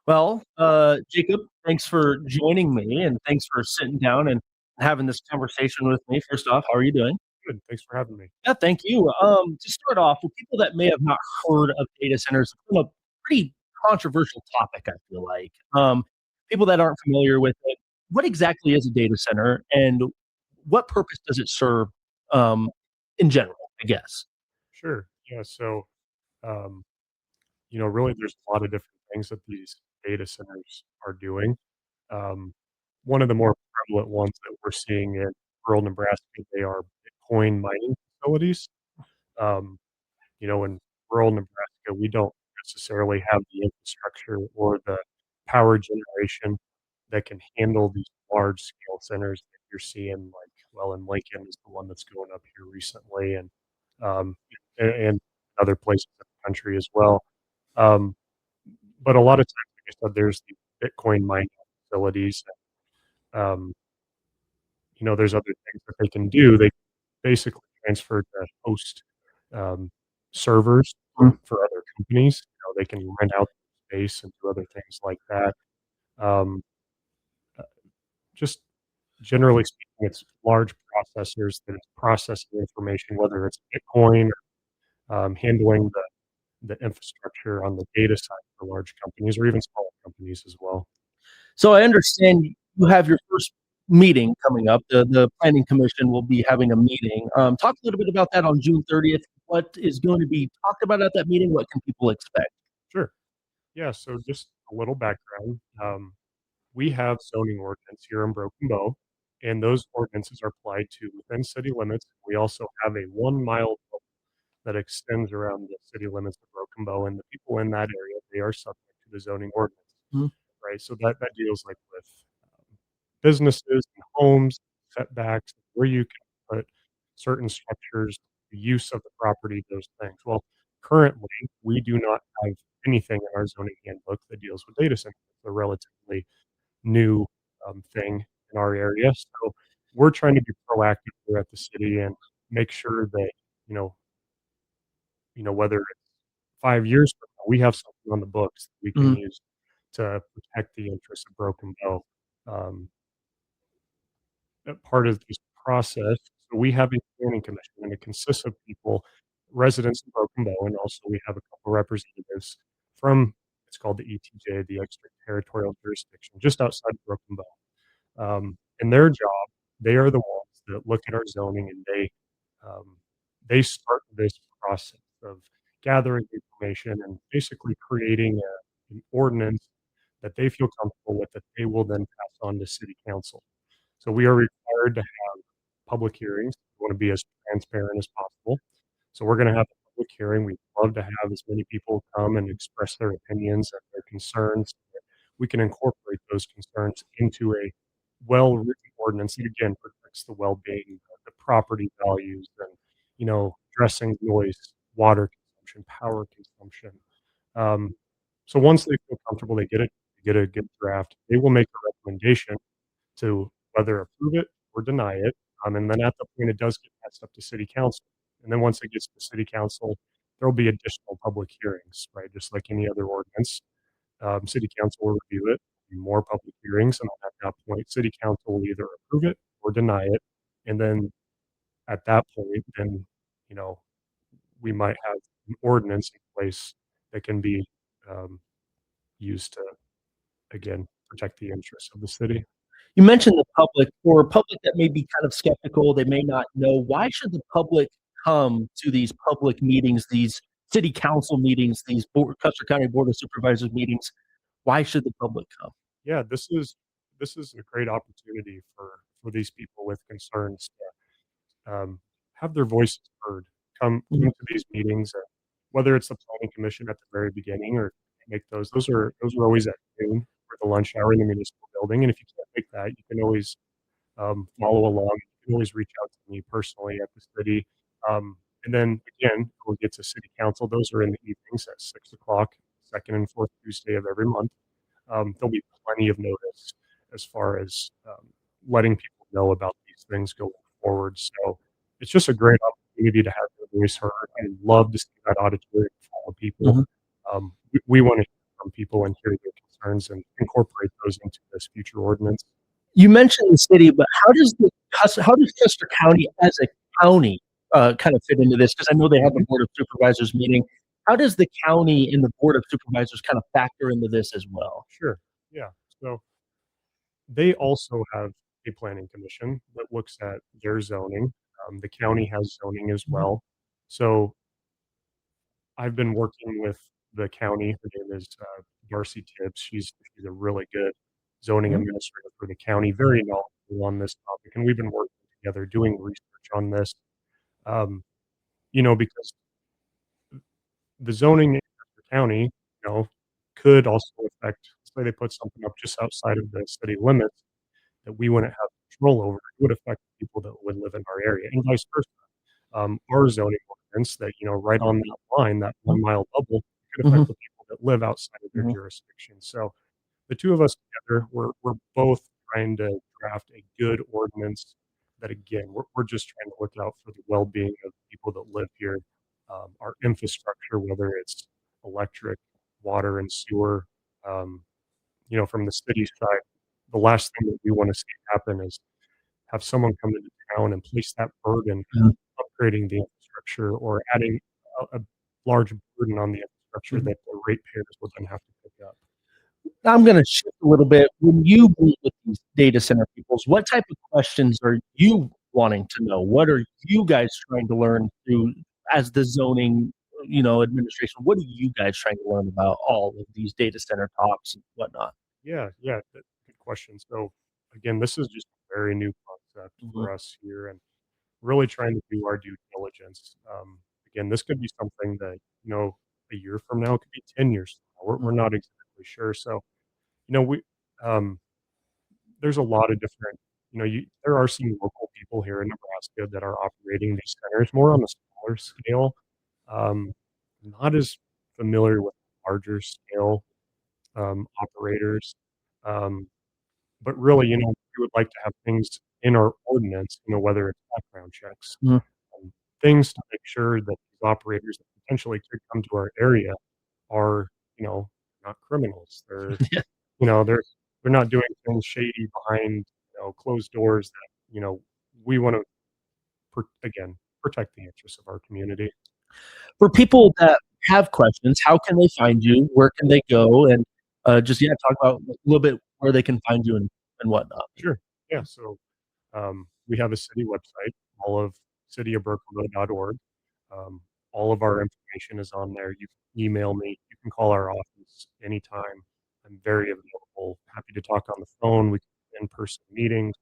Well, Jacob, thanks for joining me and thanks for sitting down and having this conversation with me. First off, how are you doing? Good. Thanks for having me. Yeah, thank you. To start off, for people that may have not heard of data centers, it's been a pretty controversial topic, I feel like. People that aren't familiar with it, what exactly is a data center and what purpose does it serve um, in general, I guess? Sure. Yeah. Um, really, there's a lot of different things that these data centers are doing. Um, One of the more prevalent ones that we're seeing in rural Nebraska, they are Bitcoin mining facilities. Um, in rural Nebraska, we don't necessarily have the infrastructure or the power generation that can handle these large scale centers that you're seeing, like, well, in Lincoln is the one that's going up here recently, um, and other places in the country as well. Um, but a lot of times, like I said, there's the Bitcoin mining facilities. Um, there's other things that they can do. They basically transfer to host um, servers for other companies. They can rent out space and do other things like that. Um, uh, just generally speaking, it's large processors that is processing information, whether it's Bitcoin or handling the infrastructure on the data side for large companies or even smaller companies as well. So I understand you have your first meeting coming up. The planning commission will be having a meeting. Talk a little bit about that on June 30th. What is going to be talked about at that meeting? What can people expect? Sure. Yeah. So just a little background. We have zoning ordinance here in Broken Bow, and those ordinances are applied to within city limits. We also have a 1 mile that extends around the city limits of Broken Bow, and the people in that area, they are subject to the zoning ordinance, Mhm. right? So that deals like with businesses and homes, setbacks, where you can put certain structures, the use of the property, those things. Well, currently, we do not have anything in our zoning handbook that deals with data centers. It's a relatively new thing in our area. So we're trying to be proactive here at the city and make sure that, you know, whether it's 5 years from now, we have something on the books that we can Mhm. use to protect the interests of Broken Bow. Um, Part of this process, so we have a planning commission, and it consists of people, residents of Broken Bow, and also we have a couple representatives from, it's called the ETJ, the Extraterritorial Jurisdiction, just outside of Broken Bow. And their job, they are the ones that look at our zoning, and they start this process of gathering information and basically creating an ordinance that they feel comfortable with that they will then pass on to city council. So we are required to have public hearings. We want to be as transparent as possible. So we're going to have a public hearing. We'd love to have as many people come and express their opinions and their concerns. We can incorporate those concerns into a well-written ordinance that again protects the well-being, the property values, and addressing noise, water consumption, power consumption. Um, so once they feel comfortable, they get a good draft. They will make a recommendation to whether approve it or deny it. And then at the point it does get passed up to city council. And then once it gets to city council, there'll be additional public hearings, right? Just like any other ordinance. City council will review it, more public hearings, and at that point, city council will either approve it or deny it. And then at that point, then, you know, we might have an ordinance in place that can be um, used to, again, protect the interests of the city. You mentioned the public, for a public that may be kind of skeptical, they may not know, why should the public come to these public meetings, these city council meetings, these Custer County Board of Supervisors meetings? Why should the public come? Yeah, this is a great opportunity for these people with concerns to have their voices heard. Come Mhm. to these meetings, whether it's the planning commission at the very beginning or make those are always at noon for the lunch hour in the municipal building. And if you can't make that, you can always follow along. You can always reach out to me personally at the city. And then again, when we get to city council, those are in the evenings at 6 o'clock, second and fourth Tuesday of every month. There'll be plenty of notice as far as letting people know about these things going forward. So it's just a great opportunity to have your voice heard. I love to see that auditorium full of people. Mhm. We want to hear from people and hear their concerns and incorporate those into this future ordinance. You mentioned the city, but how does Custer County as a county, kind of fit into this? Because I know they have a Mhm. board of supervisors meeting. How does the county and the board of supervisors kind of factor into this as well? Sure. Yeah. So they also have a planning commission that looks at their zoning. The county has zoning as Mhm, well. So I've been working with the county. Her name is Darcy Tibbs. She's a really good zoning mhm, administrator for the county, very knowledgeable on this topic, and we've been working together doing research on this. Um, because the zoning in Custer County, could also affect. Say they put something up just outside of the city limits that we wouldn't have control over. It would affect people that would live in our area, and vice versa. Our zoning ordinance that, right on that line, that mhm, 1-mile bubble, could mhm, affect the people that live outside of their mhm. jurisdiction. So the 2 of us together, we're both trying to draft a good ordinance that, again, we're just trying to look out for the well-being of people that live here, our infrastructure, whether it's electric, water, and sewer, um, from the city side. The last thing that we wanna see happen is have someone come into town and place that burden Mhm, upgrading the infrastructure or adding a large burden on the infrastructure mhm. that the ratepayers will then have to pick up. I'm gonna shift a little bit. When you meet with these data center peoples, what type of questions are you wanting to know? What are you guys trying to learn through as the zoning, administration? What are you guys trying to learn about all of these data center talks and whatnot? Yeah, yeah, good question. So, again, this is just a very new concept Mhm, for us here and really trying to do our due diligence. Again, this could be something that, a year from now, it could be 10 years from now. We're mhm, not exactly sure. So, we um, there's a lot of different there are some local people here in Nebraska that are operating these centers more on a smaller scale. Um, not as familiar with larger scale, operators. Um, but really, we would like to have things in our ordinance, whether it's background checks, mhm. um, things to make sure that these operators that potentially could come to our area are, you know, not criminals. They're not doing things shady behind, closed doors that, we wanna again, protect the interests of our community. For people that have questions, how can they find you? Where can they go? And, just, yeah, talk about a little bit where they can find you and whatnot. Sure. Yeah, so, we have a city website, all of cityofbrooklyn.org. Um, all of our information is on there. You can email me, you can call our office anytime. I'm very available, happy to talk on the phone, we can do in-person meetings.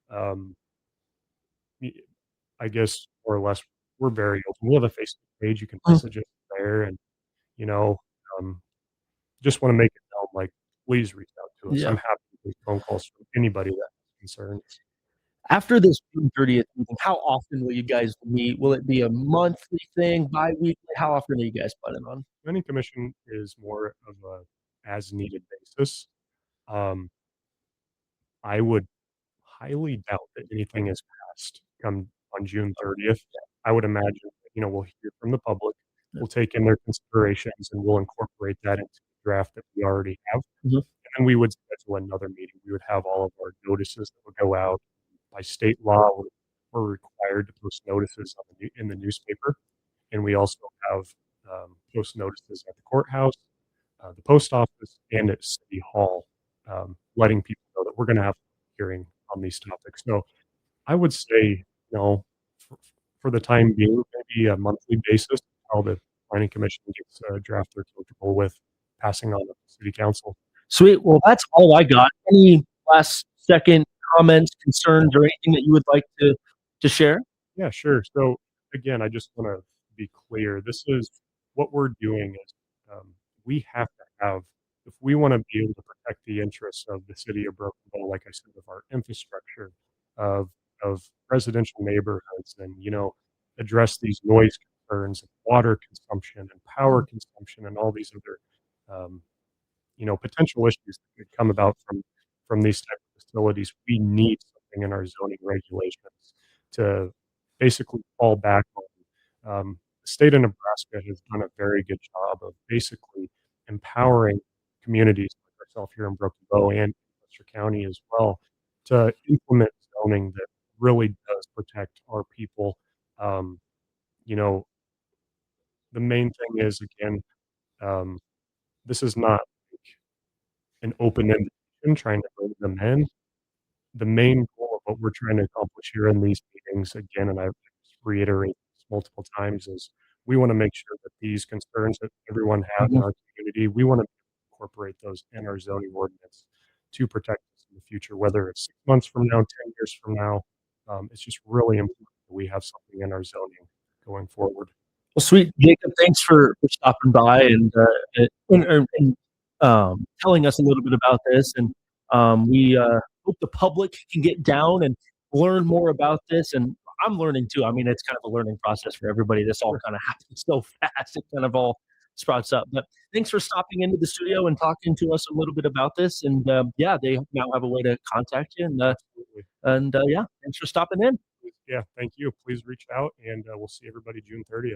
Um, y I guess more or less, we're very open. We have a Facebook page, you can Mhm. message us there and, you know, um, just wanna make it known, like, please reach out to us. Yeah. I'm happy to take phone calls from anybody that has concerns. After this June 30th meeting, how often will you guys meet? Will it be a monthly thing, biweekly? How often are you guys planning on? Planning commission is more of a as needed basis. Um, I would highly doubt that anything is passed come on June 30th. I would imagine that, we'll hear from the public, Yeah. we'll take in their considerations, and we'll incorporate that into the draft that we already have, Mhm, and then we would schedule another meeting. We would have all of our notices that would go out. By state law, we're required to post notices on in the newspaper, and we also have, post notices at the courthouse, the post office, and at City Hall, letting people know that we're gonna have a hearing on these topics. So I would say, for for the time being, maybe a monthly basis, how the planning commission gets a draft they're comfortable with passing on to the city council. Sweet. Well, that's all I got. Any last second comments, concerns, or anything that you would like to share? Yeah, sure. So again, I just wanna be clear. This is what we're doing is, we have to have if we wanna be able to protect the interests of the city of Broken Bow, like I said, of our infrastructure, of residential neighborhoods and, address these noise concerns and water consumption and power consumption and all these other, um, potential issues that could come about from these type of facilities, we need something in our zoning regulations to basically fall back on. The state of Nebraska has done a very good job of basically empowering communities like ourselves here in Broken Bow and Webster County as well to implement zoning that really does protect our people. Um, you know, the main thing is, again, um, this is not like an open invitation trying to bring them in. The main goal of what we're trying to accomplish here in these meetings, again, and I've reiterated this multiple times, is we wanna make sure that these concerns that everyone has in Mhm. our community, we wanna incorporate those in our zoning ordinance to protect us in the future, whether it's 6 months from now, 10 years from now. It's just really important that we have something in our zoning going forward. Well, sweet, Jacob, thanks for stopping by and telling us a little bit about this. And we hope the public can get down and learn more about this. And I'm learning too. I mean, it's kind of a learning process for everybody. This all kind of happens so fast. It kind of all sprouts up. But thanks for stopping into the studio and talking to us a little bit about this. And yeah, they now have a way to contact you. Absolutely. And yeah, thanks for stopping in. Yeah, thank you. Please reach out, and we'll see everybody June 30th.